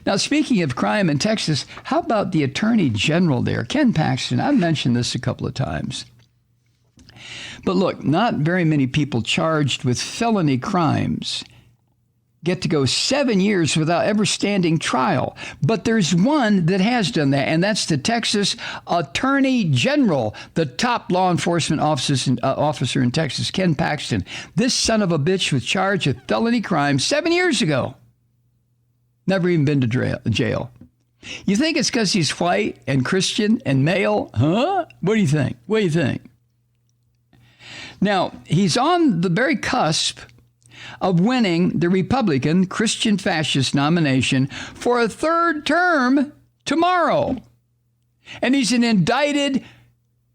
Now, speaking of crime in Texas, how about the Attorney General there, Ken Paxton? I've mentioned this a couple of times. But look, not very many people charged with felony crimes get to go 7 years without ever standing trial. But there's one that has done that, and that's the Texas Attorney General, the top law enforcement officer in Texas, Ken Paxton. This son of a bitch was charged with felony crime 7 years ago. Never even been to jail. You think it's because he's white and Christian and male? Huh? What do you think? What do you think? Now, he's on the very cusp of winning the Republican Christian fascist nomination for a third term tomorrow. And he's an indicted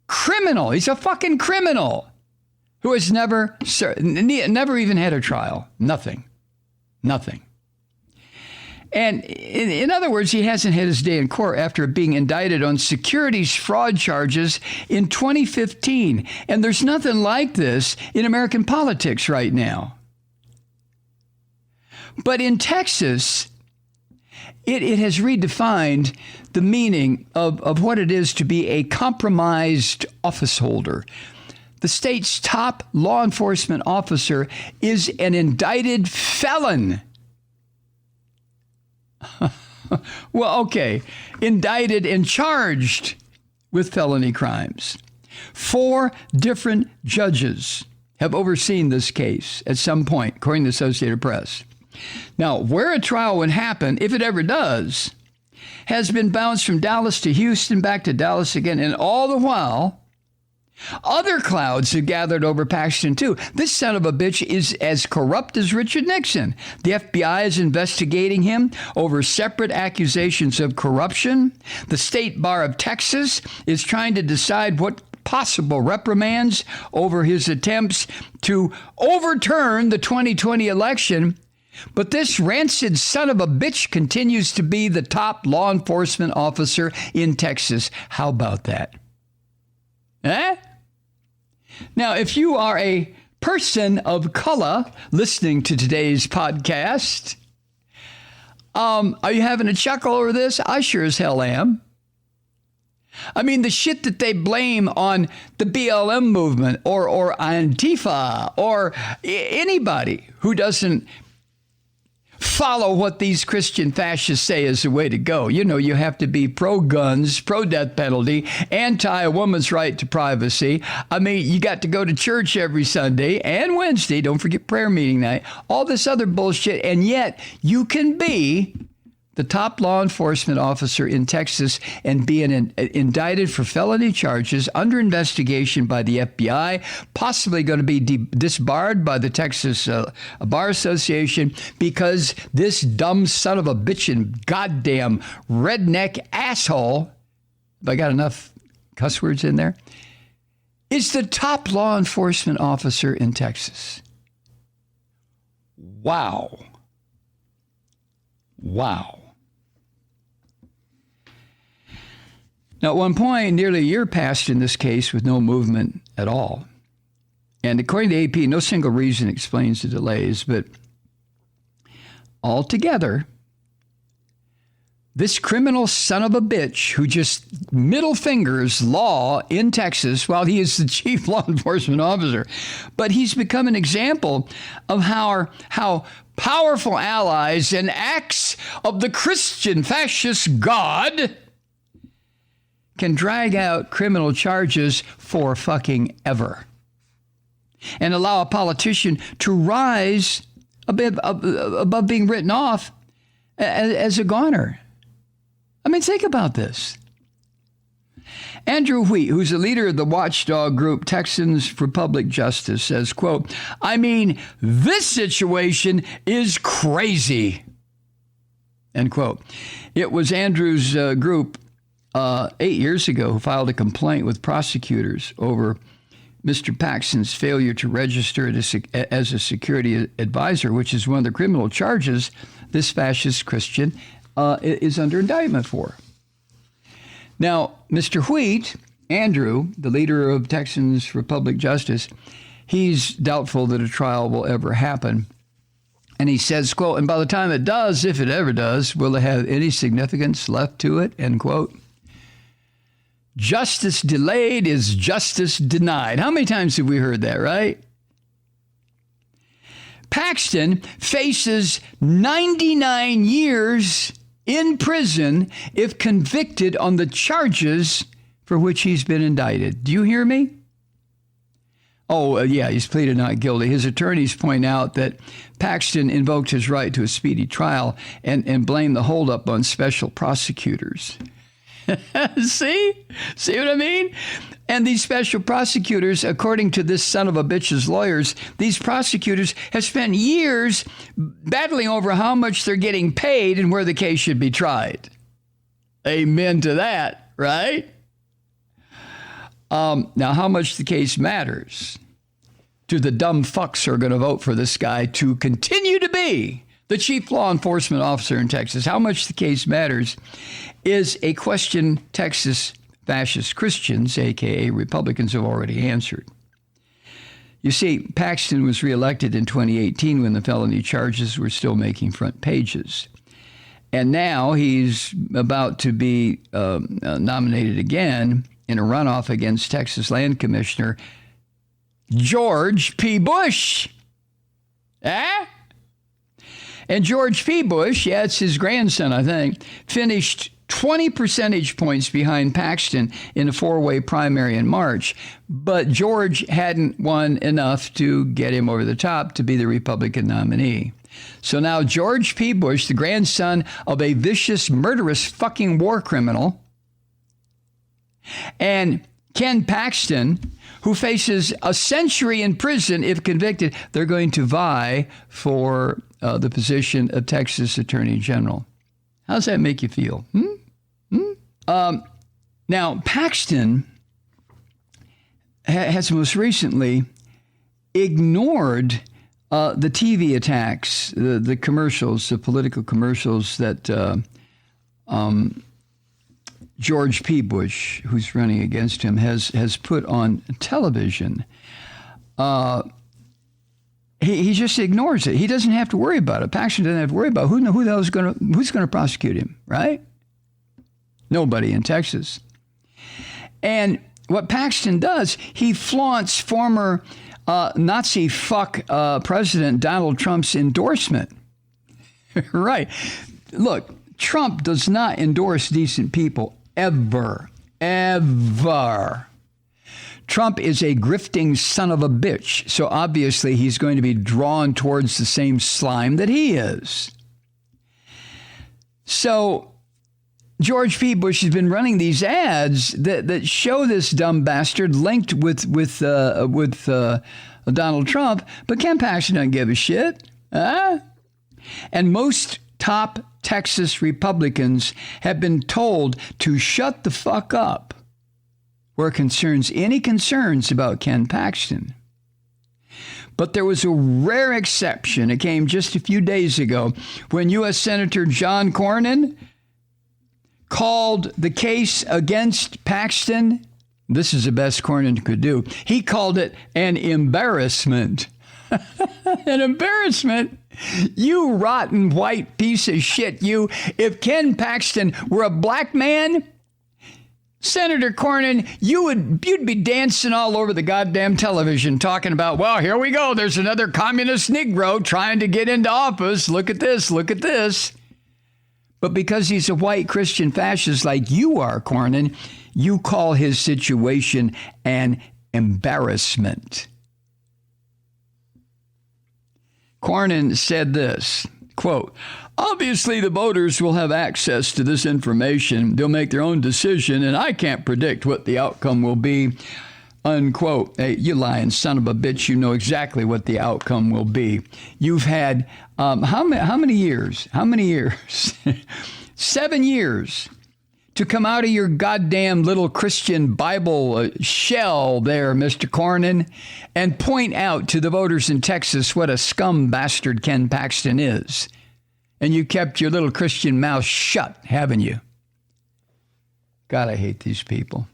criminal. He's a fucking criminal who has never even had a trial. Nothing. And in other words, he hasn't had his day in court after being indicted on securities fraud charges in 2015. And there's nothing like this in American politics right now. But in Texas, it has redefined the meaning of what it is to be a compromised office holder. The state's top law enforcement officer is an indicted felon. Well, okay, indicted and charged with felony crimes. 4 different judges have overseen this case at some point, according to the Associated Press. Now, where a trial would happen, if it ever does, has been bounced from Dallas to Houston, back to Dallas again, and all the while, other clouds have gathered over Paxton, too. This son of a bitch is as corrupt as Richard Nixon. The FBI is investigating him over separate accusations of corruption. The State Bar of Texas is trying to decide what possible reprimands over his attempts to overturn the 2020 election. But this rancid son of a bitch continues to be the top law enforcement officer in Texas. How about that? Eh? Now, if you are a person of color listening to today's podcast, are you having a chuckle over this? I sure as hell am. I mean, the shit that they blame on the BLM movement or Antifa or anybody who doesn't follow what these Christian fascists say is the way to go. You know, you have to be pro-guns, pro-death penalty, anti-woman's right to privacy. I mean, you got to go to church every Sunday and Wednesday. Don't forget prayer meeting night. All this other bullshit. And yet you can be the top law enforcement officer in Texas and being indicted for felony charges under investigation by the FBI, possibly going to be disbarred by the Texas Bar Association because this dumb son of a bitch and goddamn redneck asshole, if I got enough cuss words in there, is the top law enforcement officer in Texas. Wow. Now, at one point, nearly a year passed in this case with no movement at all. And according to AP, no single reason explains the delays, but altogether, this criminal son of a bitch who just middle fingers law in Texas while he is the chief law enforcement officer, but he's become an example of how powerful allies and acts of the Christian fascist God can drag out criminal charges for fucking ever and allow a politician to rise above being written off as a goner. I mean, think about this. Andrew Wheat, who's the leader of the watchdog group Texans for Public Justice, says, quote, I mean, this situation is crazy, end quote. It was Andrew's group 8 years ago who filed a complaint with prosecutors over Mr. Paxton's failure to register as a security advisor, which is one of the criminal charges this fascist Christian is under indictment for. Now, Mr. Wheat, Andrew, the leader of Texans for Public Justice, he's doubtful that a trial will ever happen. And he says, quote, and by the time it does, if it ever does, will it have any significance left to it, end quote. Justice delayed is justice denied. How many times have we heard that, right? Paxton faces 99 years in prison if convicted on the charges for which he's been indicted. Do you hear me? Oh, yeah, he's pleaded not guilty. His attorneys point out that Paxton invoked his right to a speedy trial and blamed the holdup on special prosecutors. See what I mean? And these special prosecutors, according to this son of a bitch's lawyers, these prosecutors have spent years battling over how much they're getting paid and where the case should be tried. Amen to that, right? Now, how much the case matters to the dumb fucks who are going to vote for this guy to continue to be the chief law enforcement officer in Texas, how much the case matters is a question Texas fascist Christians, a.k.a. Republicans, have already answered. You see, Paxton was reelected in 2018 when the felony charges were still making front pages. And now he's about to be nominated again in a runoff against Texas Land Commissioner George P. Bush. And George P. Bush, yeah, it's his grandson, I think, finished 20 percentage points behind Paxton in a four-way primary in March. But George hadn't won enough to get him over the top to be the Republican nominee. So now George P. Bush, the grandson of a vicious, murderous fucking war criminal, and Ken Paxton, who faces a century in prison if convicted, they're going to vie for the position of Texas Attorney General. How does that make you feel? Now, Paxton has most recently ignored the TV attacks, the commercials, the political commercials that George P. Bush, who's running against him, has put on television. He just ignores it. He doesn't have to worry about it. Paxton doesn't have to worry about who the hell is who's going to prosecute him, right? Nobody in Texas. And what Paxton does, he flaunts former Nazi fuck President Donald Trump's endorsement. Right. Look, Trump does not endorse decent people ever. Trump is a grifting son of a bitch, so obviously he's going to be drawn towards the same slime that he is. So George P. Bush has been running these ads that show this dumb bastard linked with Donald Trump, but Ken Paxton doesn't give a shit. And most top Texas Republicans have been told to shut the fuck up where concerns any concerns about Ken Paxton. But there was a rare exception. It came just a few days ago when U.S. Senator John Cornyn called the case against Paxton. This is the best Cornyn could do. He called it an embarrassment. An embarrassment? You rotten white piece of shit, you. If Ken Paxton were a black man, Senator Cornyn, you'd be dancing all over the goddamn television talking about, well, here we go. There's another communist Negro trying to get into office. Look at this. Look at this. But because he's a white Christian fascist like you are, Cornyn, you call his situation an embarrassment. Cornyn said this, quote, obviously the voters will have access to this information. They'll make their own decision, and I can't predict what the outcome will be, unquote. Hey, you lying son of a bitch, you know exactly what the outcome will be. You've had, how many years? 7 years to come out of your goddamn little Christian Bible shell there, Mr. Cornyn, and point out to the voters in Texas what a scum bastard Ken Paxton is. And you kept your little Christian mouth shut, haven't you? God, I hate these people.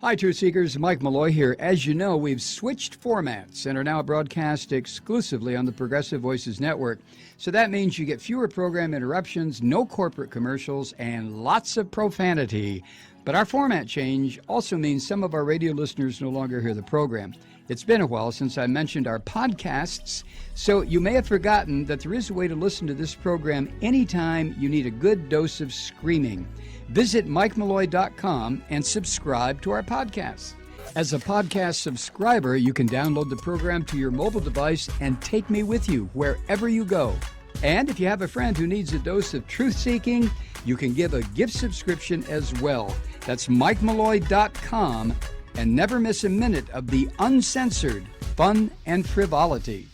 Hi, Truth Seekers. Mike Malloy here. As you know, we've switched formats and are now broadcast exclusively on the Progressive Voices Network. So that means you get fewer program interruptions, no corporate commercials, and lots of profanity. But our format change also means some of our radio listeners no longer hear the program. It's been a while since I mentioned our podcasts, so you may have forgotten that there is a way to listen to this program anytime you need a good dose of screaming. Visit MikeMalloy.com and subscribe to our podcast. As a podcast subscriber, you can download the program to your mobile device and take me with you wherever you go. And if you have a friend who needs a dose of truth-seeking, you can give a gift subscription as well. That's MikeMalloy.com, and never miss a minute of the uncensored fun and frivolity.